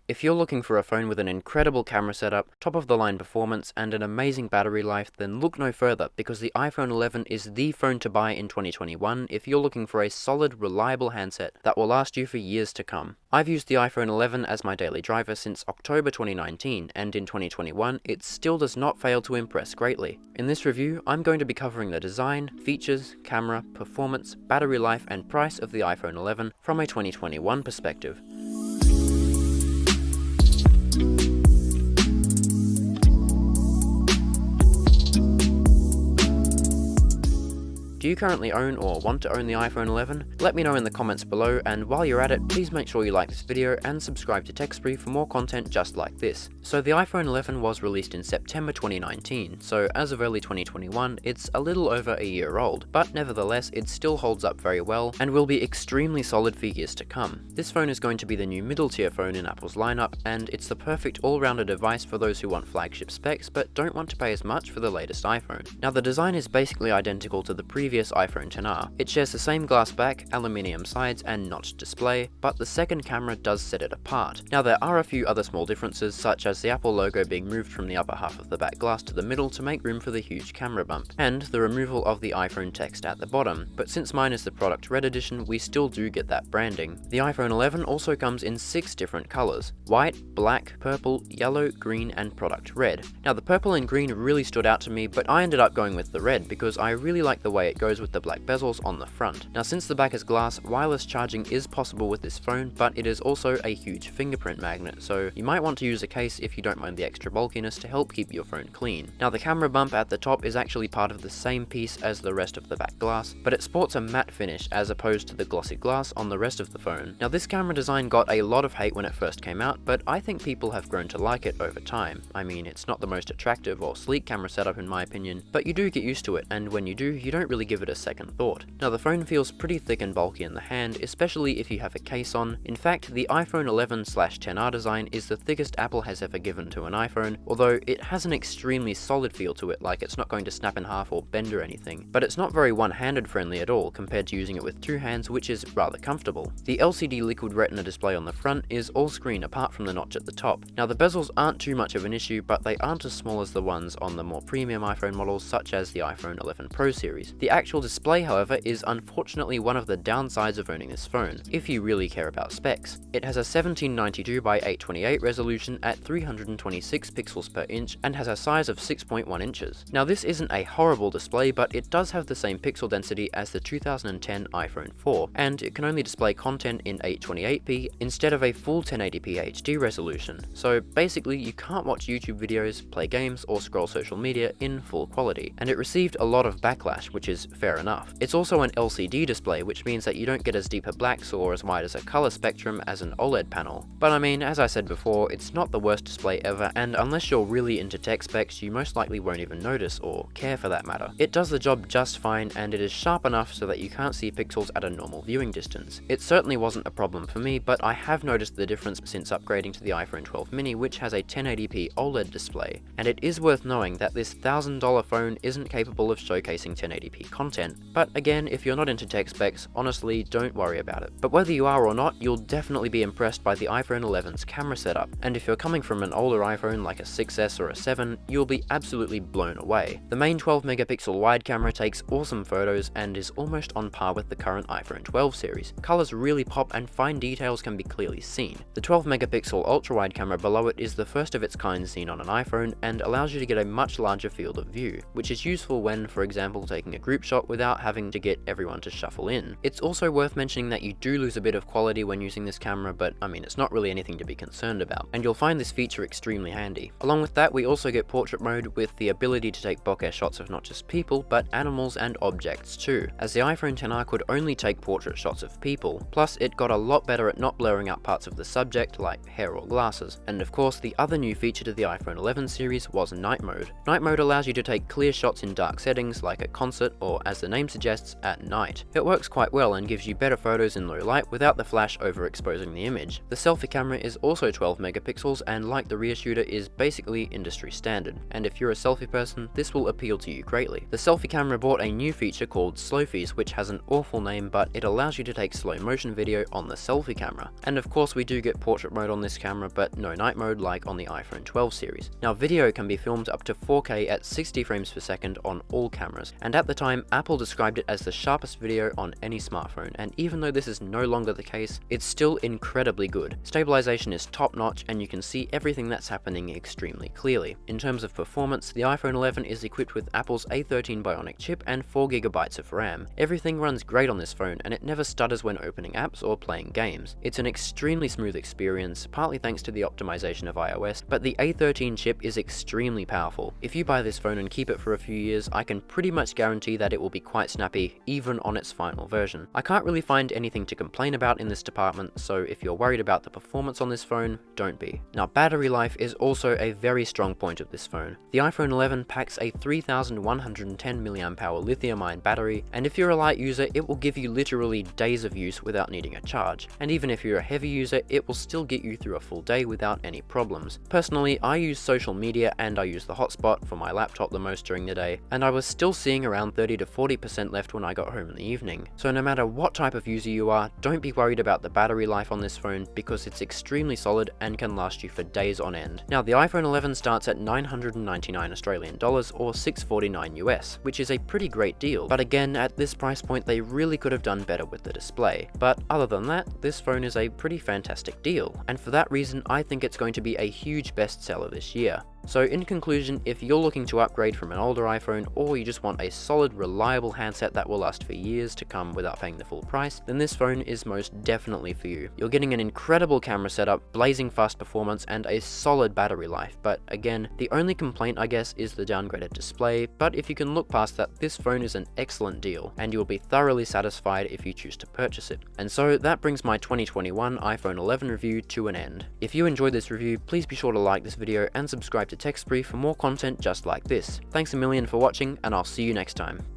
If you're looking for a phone with an incredible camera setup, top-of-the-line performance, and an amazing battery life, then look no further, because the iPhone 11 is the phone to buy in 2021 if you're looking for a solid, reliable handset that will last you for years to come. I've used the iPhone 11 as my daily driver since October 2019, and in 2021, it still does not fail to impress greatly. In this review, I'm going to be covering the design, features, camera, performance, battery life, and price of the iPhone 11 from a 2021 perspective. Do you currently own or want to own the iPhone 11? Let me know in the comments below, and while you're at it, please make sure you like this video and subscribe to TechSpree for more content just like this. So the iPhone 11 was released in September 2019, so as of early 2021, it's a little over a year old, but nevertheless, it still holds up very well and will be extremely solid for years to come. This phone is going to be the new middle tier phone in Apple's lineup, and it's the perfect all-rounder device for those who want flagship specs but don't want to pay as much for the latest iPhone. Now, the design is basically identical to the previous iPhone XR. It shares the same glass back, aluminium sides, and notched display, but the second camera does set it apart. Now, there are a few other small differences, such as the Apple logo being moved from the upper half of the back glass to the middle to make room for the huge camera bump, and the removal of the iPhone text at the bottom, but since mine is the product red edition, we still do get that branding. The iPhone 11 also comes in 6 different colors: white, black, purple, yellow, green, and product red. Now, the purple and green really stood out to me, but I ended up going with the red because I really like the way it goes with the black bezels on the front. Now, since the back is glass, wireless charging is possible with this phone, but it is also a huge fingerprint magnet, so you might want to use a case if you don't mind the extra bulkiness to help keep your phone clean. Now, the camera bump at the top is actually part of the same piece as the rest of the back glass, but it sports a matte finish as opposed to the glossy glass on the rest of the phone. Now, this camera design got a lot of hate when it first came out, but I think people have grown to like it over time. I mean, it's not the most attractive or sleek camera setup in my opinion, but you do get used to it, and when you do, you don't really give it a second thought. Now, the phone feels pretty thick and bulky in the hand, especially if you have a case on. In fact, the iPhone 11/10R design is the thickest Apple has ever given to an iPhone, although it has an extremely solid feel to it, like it's not going to snap in half or bend or anything. But it's not very one-handed friendly at all compared to using it with 2 hands, which is rather comfortable. The LCD liquid retina display on the front is all screen apart from the notch at the top. Now, the bezels aren't too much of an issue, but they aren't as small as the ones on the more premium iPhone models, such as the iPhone 11 Pro series. The actual display, however, is unfortunately one of the downsides of owning this phone, if you really care about specs. It has a 1792 by 828 resolution at 326 pixels per inch and has a size of 6.1 inches. Now, this isn't a horrible display, but it does have the same pixel density as the 2010 iPhone 4, and it can only display content in 828p instead of a full 1080p HD resolution. So basically, you can't watch YouTube videos, play games, or scroll social media in full quality, and it received a lot of backlash, which is fair enough. It's also an LCD display, which means that you don't get as deep a blacks or as wide as a color spectrum as an OLED panel. But I mean, as I said before, it's not the worst display ever, and unless you're really into tech specs, you most likely won't even notice, or care for that matter. It does the job just fine, and it is sharp enough so that you can't see pixels at a normal viewing distance. It certainly wasn't a problem for me, but I have noticed the difference since upgrading to the iPhone 12 mini, which has a 1080p OLED display. And it is worth knowing that this $1,000 phone isn't capable of showcasing 1080p content, but again, if you're not into tech specs, honestly, don't worry about it. But whether you are or not, you'll definitely be impressed by the iPhone 11's camera setup, and if you're coming from an older iPhone like a 6S or a 7, you'll be absolutely blown away. The main 12-megapixel wide camera takes awesome photos and is almost on par with the current iPhone 12 series. Colors really pop and fine details can be clearly seen. The 12-megapixel ultra-wide camera below it is the first of its kind seen on an iPhone and allows you to get a much larger field of view, which is useful when, for example, taking a group shot without having to get everyone to shuffle in. It's also worth mentioning that you do lose a bit of quality when using this camera, but I mean, it's not really anything to be concerned about, and you'll find this feature extremely handy. Along with that, we also get portrait mode with the ability to take bokeh shots of not just people, but animals and objects too, as the iPhone XR could only take portrait shots of people, plus it got a lot better at not blurring out parts of the subject like hair or glasses. And of course, the other new feature to the iPhone 11 series was night mode. Night mode allows you to take clear shots in dark settings like a concert or as the name suggests, at night. It works quite well and gives you better photos in low light without the flash overexposing the image. The selfie camera is also 12 megapixels and, like the rear shooter, is basically industry standard, and if you're a selfie person, this will appeal to you greatly. The selfie camera brought a new feature called Slofies, which has an awful name, but it allows you to take slow motion video on the selfie camera. And of course we do get portrait mode on this camera, but no night mode like on the iPhone 12 series. Now video can be filmed up to 4K at 60 frames per second on all cameras, and at the time Apple described it as the sharpest video on any smartphone, and even though this is no longer the case, it's still incredibly good. Stabilization is top notch and you can see everything that's happening extremely clearly. In terms of performance, the iPhone 11 is equipped with Apple's A13 Bionic chip and 4GB of RAM. Everything runs great on this phone and it never stutters when opening apps or playing games. It's an extremely smooth experience, partly thanks to the optimization of iOS, but the A13 chip is extremely powerful. If you buy this phone and keep it for a few years, I can pretty much guarantee that it will be quite snappy, even on its final version. I can't really find anything to complain about in this department, so if you're worried about the performance on this phone, don't be. Now, battery life is also a very strong point of this phone. The iPhone 11 packs a 3110 mAh lithium-ion battery, and if you're a light user, it will give you literally days of use without needing a charge. And even if you're a heavy user, it will still get you through a full day without any problems. Personally, I use social media and I use the hotspot for my laptop the most during the day, and I was still seeing around 30 to 40% left when I got home in the evening. So no matter what type of user you are, don't be worried about the battery life on this phone because it's extremely solid and can last you for days on end. Now, the iPhone 11 starts at $999 Australian dollars or $649 US, which is a pretty great deal, but again, at this price point they really could have done better with the display. But other than that, this phone is a pretty fantastic deal, and for that reason I think it's going to be a huge bestseller this year. So in conclusion, if you're looking to upgrade from an older iPhone, or you just want a solid, reliable handset that will last for years to come without paying the full price, then this phone is most definitely for you. You're getting an incredible camera setup, blazing fast performance, and a solid battery life, but again, the only complaint I guess is the downgraded display, but if you can look past that, this phone is an excellent deal, and you'll be thoroughly satisfied if you choose to purchase it. And so that brings my 2021 iPhone 11 review to an end. If you enjoyed this review, please be sure to like this video and subscribe to TechSpree for more content just like this. Thanks a million for watching, and I'll see you next time.